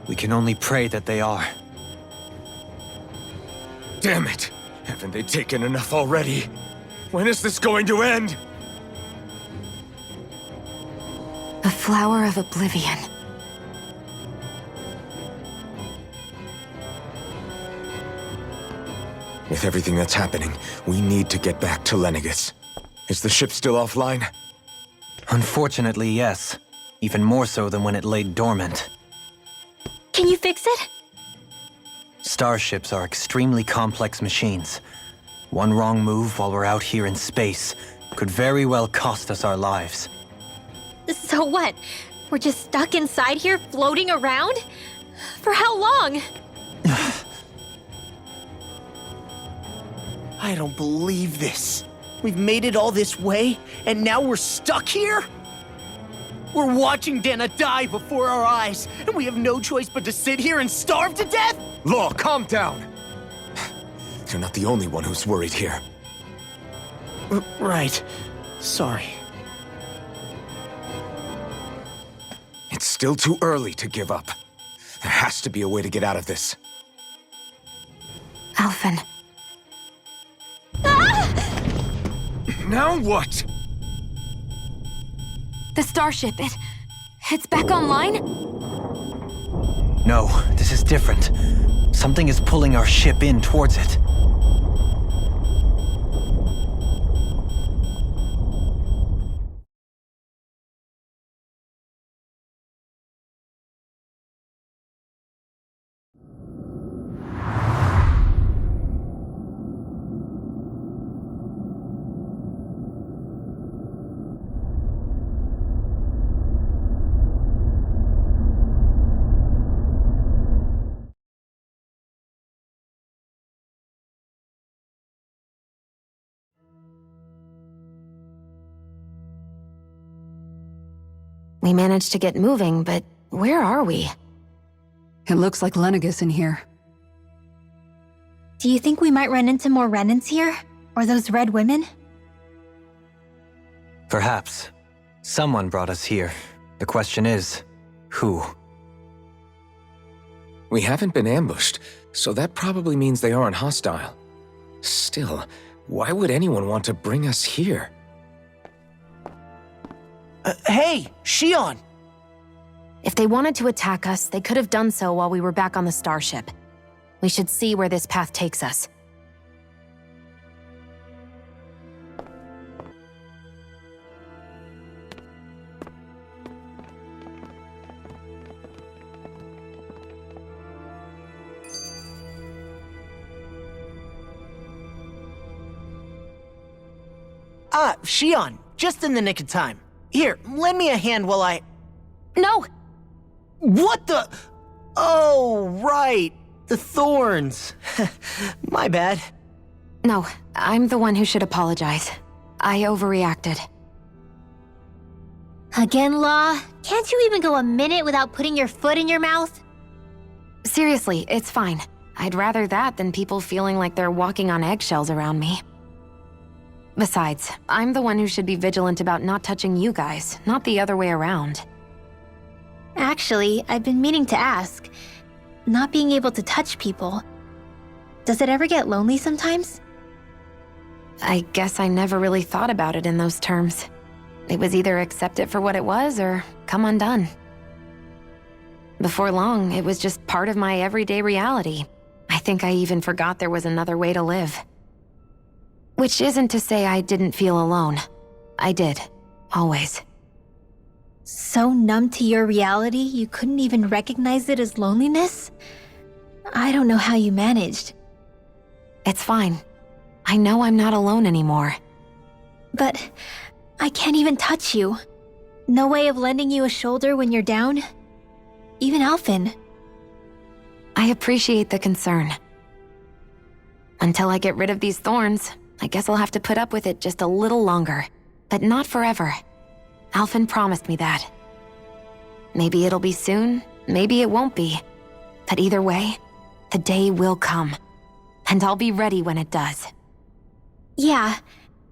We can only pray that they are. Damn it! Haven't they taken enough already? When is this going to end? The Flower of Oblivion. With everything that's happening, we need to get back to Lenegis. Is the ship still offline? Unfortunately, yes. Even more so than when it lay dormant. Can you fix it? Starships are extremely complex machines. One wrong move while we're out here in space could very well cost us our lives. So what? We're just stuck inside here, floating around? For how long? I don't believe this. We've made it all this way, and now we're stuck here? We're watching Dana die before our eyes, and we have no choice but to sit here and starve to death? Law, calm down! You're not the only one who's worried here. Right. Sorry. It's still too early to give up. There has to be a way to get out of this. Alphen. Now what? The starship, it's back online? No, this is different. Something is pulling our ship in towards it. We managed to get moving, but where are we? It looks like Lenegis in here. Do you think we might run into more Renans here? Or those red women? Perhaps. Someone brought us here. The question is, who? We haven't been ambushed, so that probably means they aren't hostile. Still, why would anyone want to bring us here? Hey, Shion! If they wanted to attack us, they could have done so while we were back on the starship. We should see where this path takes us. Shion, just in the nick of time. Here, lend me a hand while I... No! What the... Oh, right. The thorns. My bad. No, I'm the one who should apologize. I overreacted. Again, Law? Can't you even go a minute without putting your foot in your mouth? Seriously, it's fine. I'd rather that than people feeling like they're walking on eggshells around me. Besides, I'm the one who should be vigilant about not touching you guys, not the other way around. Actually, I've been meaning to ask. Not being able to touch people, does it ever get lonely sometimes? I guess I never really thought about it in those terms. It was either accept it for what it was or come undone. Before long, it was just part of my everyday reality. I think I even forgot there was another way to live. Which isn't to say I didn't feel alone. I did. Always. So numb to your reality, you couldn't even recognize it as loneliness? I don't know how you managed. It's fine. I know I'm not alone anymore. But I can't even touch you. No way of lending you a shoulder when you're down? Even Alphen. I appreciate the concern. Until I get rid of these thorns, I guess I'll have to put up with it just a little longer. But not forever. Alphen promised me that. Maybe it'll be soon, maybe it won't be. But either way, the day will come. And I'll be ready when it does. Yeah,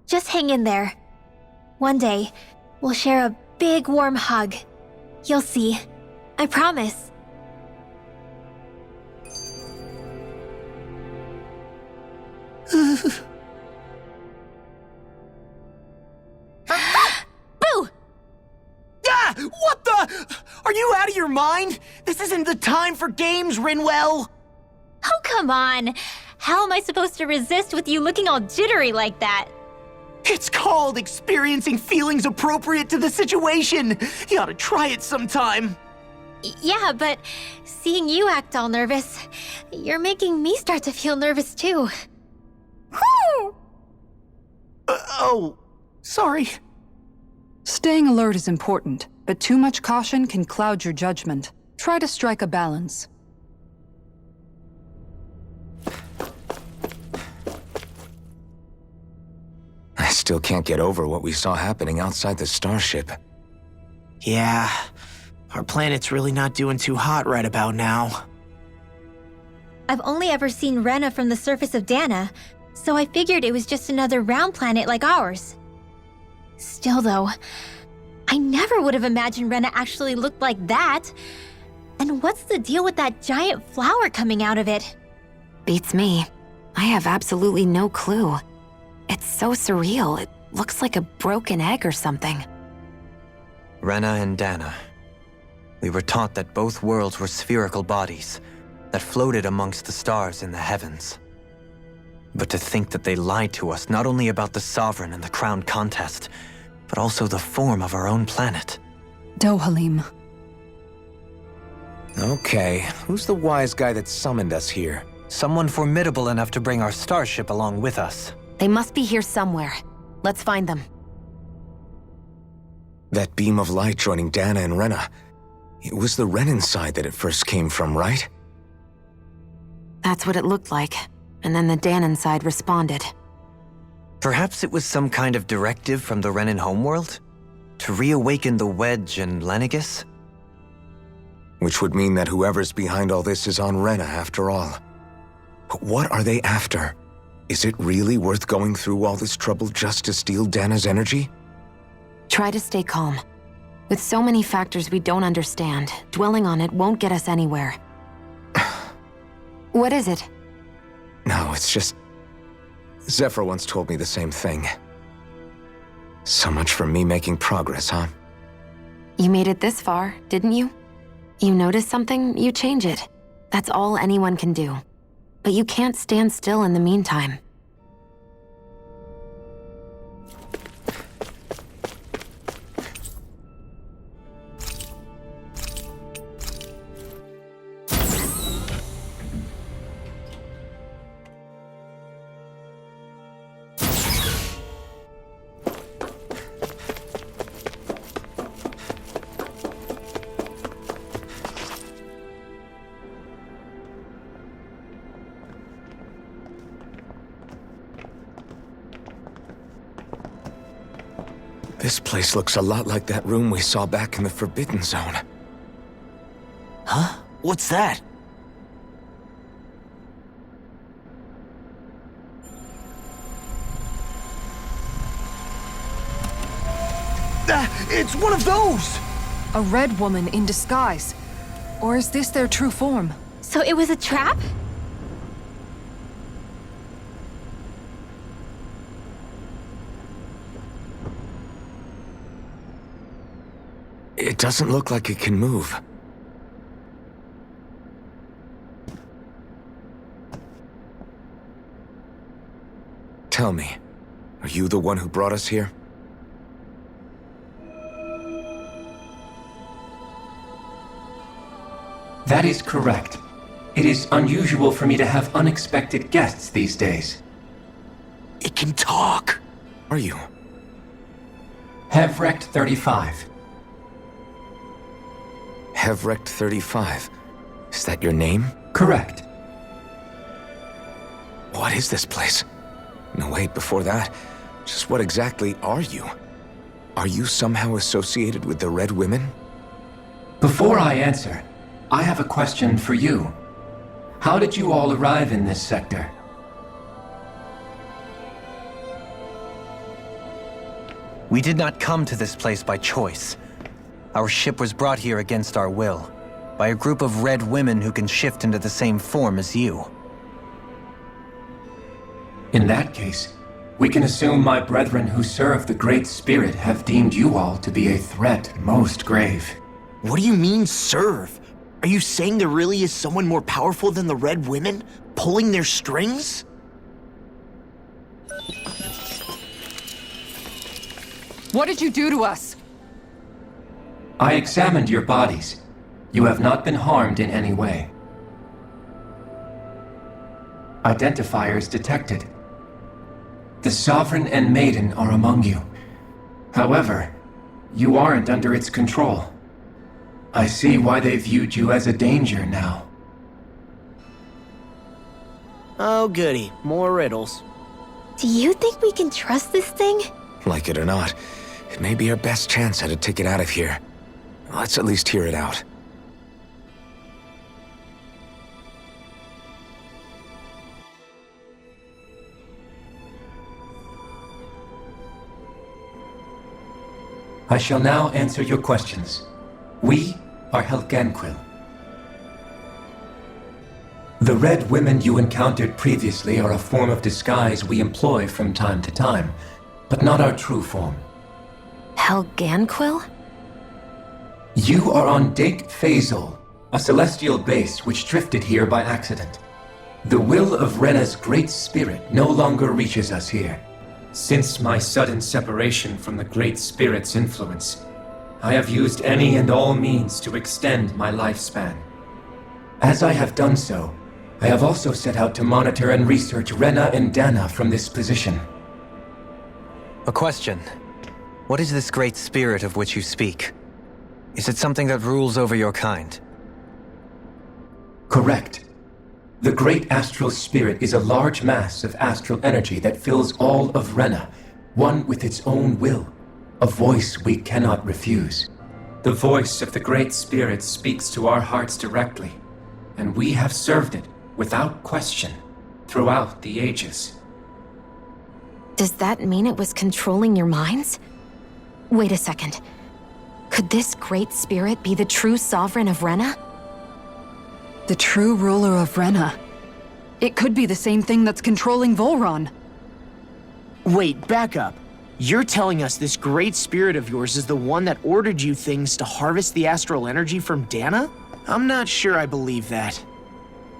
just hang in there. One day, we'll share a big warm hug. You'll see. I promise. Boo! Ah! What the? Are you out of your mind? This isn't the time for games, Rinwell! Oh, come on. How am I supposed to resist with you looking all jittery like that? It's called experiencing feelings appropriate to the situation. You ought to try it sometime. Yeah, but seeing you act all nervous, you're making me start to feel nervous too. Oh, sorry. Staying alert is important, but too much caution can cloud your judgment. Try to strike a balance. I still can't get over what we saw happening outside the starship. Yeah, our planet's really not doing too hot right about now. I've only ever seen Rena from the surface of Dana, so I figured it was just another round planet like ours. Still though, I never would have imagined Rena actually looked like that. And what's the deal with that giant flower coming out of it? Beats me. I have absolutely no clue. It's so surreal. It looks like a broken egg or something. Rena and Dana. We were taught that both worlds were spherical bodies that floated amongst the stars in the heavens. But to think that they lied to us not only about the Sovereign and the Crown contest, but also the form of our own planet. Dohalim. Okay, who's the wise guy that summoned us here? Someone formidable enough to bring our starship along with us. They must be here somewhere. Let's find them. That beam of light joining Dana and Rena. It was the Renan side that it first came from, right? That's what it looked like. And then the Danon side responded. Perhaps it was some kind of directive from the Renan homeworld? To reawaken the Wedge and Lenegis? Which would mean that whoever's behind all this is on Rena after all. But what are they after? Is it really worth going through all this trouble just to steal Dana's energy? Try to stay calm. With so many factors we don't understand, dwelling on it won't get us anywhere. What is it? No, it's just... Zephyr once told me the same thing. So much for me making progress, huh? You made it this far, didn't you? You notice something, you change it. That's all anyone can do. But you can't stand still in the meantime. This place looks a lot like that room we saw back in the Forbidden Zone. Huh? What's that? It's one of those! A red woman in disguise. Or is this their true form? So it was a trap? It doesn't look like it can move. Tell me, are you the one who brought us here? That is correct. It is unusual for me to have unexpected guests these days. It can talk! Are you? Hevrect 35. Hevrect 35. Is that your name? Correct. What is this place? No, wait, before that, just what exactly are you? Are you somehow associated with the Red Women? Before I answer, I have a question for you. How did you all arrive in this sector? We did not come to this place by choice. Our ship was brought here against our will, by a group of red women who can shift into the same form as you. In that case, we can assume my brethren who serve the Great Spirit have deemed you all to be a threat most grave. What do you mean, serve? Are you saying there really is someone more powerful than the Red Women, pulling their strings? What did you do to us? I examined your bodies. You have not been harmed in any way. Identifiers detected. The Sovereign and Maiden are among you. However, you aren't under its control. I see why they viewed you as a danger now. Oh goody, more riddles. Do you think we can trust this thing? Like it or not, it may be our best chance at a ticket out of here. Let's at least hear it out. I shall now answer your questions. We are Helganquil. The Red Women you encountered previously are a form of disguise we employ from time to time, but not our true form. Helganquil? You are on Dake Phasol, a celestial base which drifted here by accident. The will of Rena's Great Spirit no longer reaches us here. Since my sudden separation from the Great Spirit's influence, I have used any and all means to extend my lifespan. As I have done so, I have also set out to monitor and research Rena and Dana from this position. A question. What is this great spirit of which you speak? Is it something that rules over your kind? Correct. The Great Astral Spirit is a large mass of astral energy that fills all of Rena, one with its own will, a voice we cannot refuse. The voice of the Great Spirit speaks to our hearts directly, and we have served it, without question, throughout the ages. Does that mean it was controlling your minds? Wait a second. Could this great spirit be the true sovereign of Rena? The true ruler of Rena. It could be the same thing that's controlling Volron. Wait, back up. You're telling us this great spirit of yours is the one that ordered you things to harvest the astral energy from Dana? I'm not sure I believe that.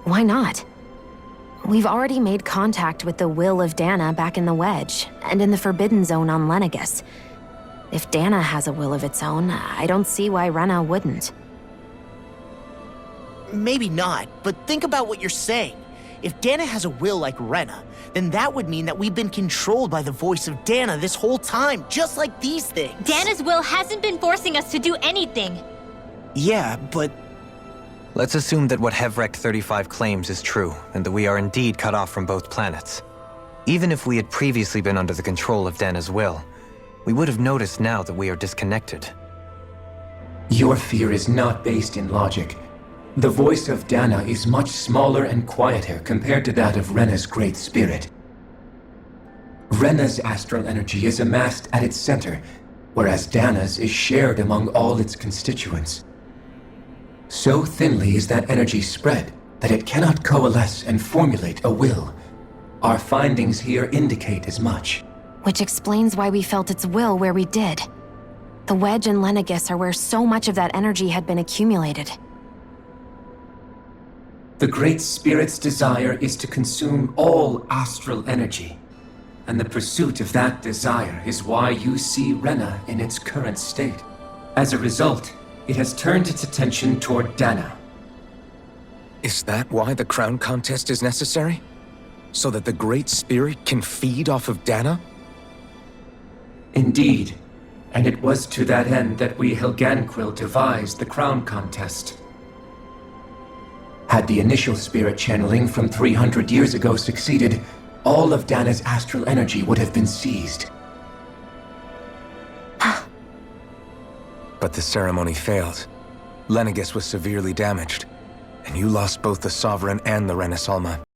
Why not? We've already made contact with the will of Dana back in the Wedge, and in the Forbidden Zone on Lenegus. If Dana has a will of its own, I don't see why Rena wouldn't. Maybe not, but think about what you're saying. If Dana has a will like Rena, then that would mean that we've been controlled by the voice of Dana this whole time, just like these things. Dana's will hasn't been forcing us to do anything. Yeah, but Let's assume that what Hevrek 35 claims is true, and that we are indeed cut off from both planets. Even if we had previously been under the control of Dana's will, we would have noticed now that we are disconnected. Your fear is not based in logic. The voice of Dana is much smaller and quieter compared to that of Rena's Great Spirit. Rena's astral energy is amassed at its center, whereas Dana's is shared among all its constituents. So thinly is that energy spread that it cannot coalesce and formulate a will. Our findings here indicate as much. Which explains why we felt its will where we did. The Wedge and Lenegus are where so much of that energy had been accumulated. The Great Spirit's desire is to consume all astral energy, and the pursuit of that desire is why you see Rena in its current state. As a result, it has turned its attention toward Dana. Is that why the crown contest is necessary? So that the Great Spirit can feed off of Dana? Indeed, and it was to that end that we Helganquil devised the crown contest. Had the initial spirit channeling from 300 years ago succeeded, all of Dana's astral energy would have been seized. But the ceremony failed. Lenegus was severely damaged, and you lost both the Sovereign and the Renasalma.